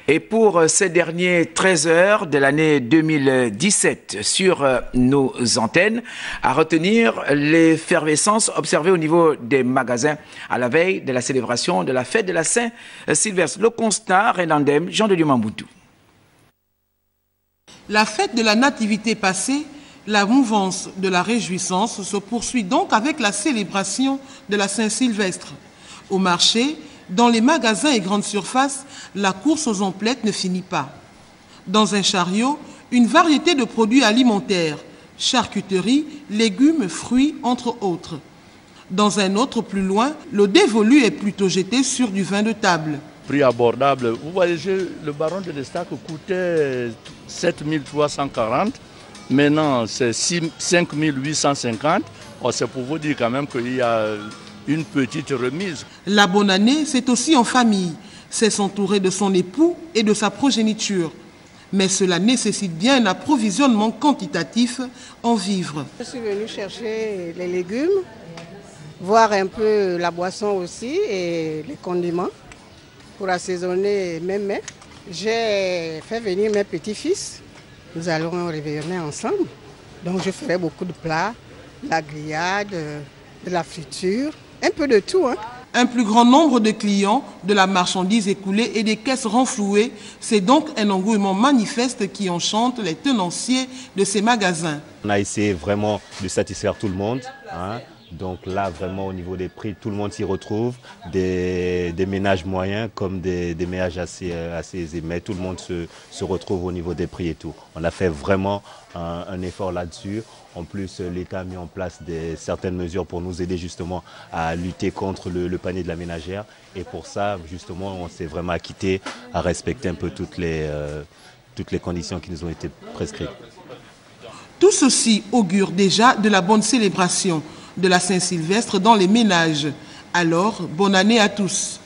Et pour ces derniers 13 heures de l'année 2017 sur nos antennes, à retenir l'effervescence observée au niveau des magasins à la veille de la célébration de la fête de la Saint-Sylvestre. Le constat, Renandem, Jean de Dieu-Mamboutou. La fête de la Nativité passée, la mouvance de la réjouissance se poursuit donc avec la célébration de la Saint-Sylvestre. Au marché, dans les magasins et grandes surfaces, la course aux emplettes ne finit pas. Dans un chariot, une variété de produits alimentaires, charcuterie, légumes, fruits, entre autres. Dans un autre plus loin, le dévolu est plutôt jeté sur du vin de table. Prix abordable. Vous voyez, le baron de l'Estac coûtait 7 340. Maintenant, c'est 5 850. C'est pour vous dire quand même qu'il y a une petite remise. La bonne année, c'est aussi en famille. C'est s'entourer de son époux et de sa progéniture. Mais cela nécessite bien un approvisionnement quantitatif en vivres. Je suis venue chercher les légumes, voir un peu la boisson aussi et les condiments pour assaisonner mes mets. J'ai fait venir mes petits-fils. Nous allons réveillonner ensemble. Donc je ferai beaucoup de plats, la grillade, de la friture, un peu de tout. Un plus grand nombre de clients, de la marchandise écoulée et des caisses renflouées, c'est donc un engouement manifeste qui enchante les tenanciers de ces magasins. On a essayé vraiment de satisfaire tout le monde. Donc là, vraiment, au niveau des prix, tout le monde s'y retrouve. Des ménages moyens comme des ménages assez aisés. Mais tout le monde se retrouve au niveau des prix et tout. On a fait vraiment un effort là-dessus. En plus, l'État a mis en place certaines mesures pour nous aider justement à lutter contre le panier de la ménagère. Et pour ça, justement, on s'est vraiment acquitté à respecter un peu toutes les conditions qui nous ont été prescrites. Tout ceci augure déjà de la bonne célébration de la Saint-Sylvestre dans les ménages. Alors, bonne année à tous.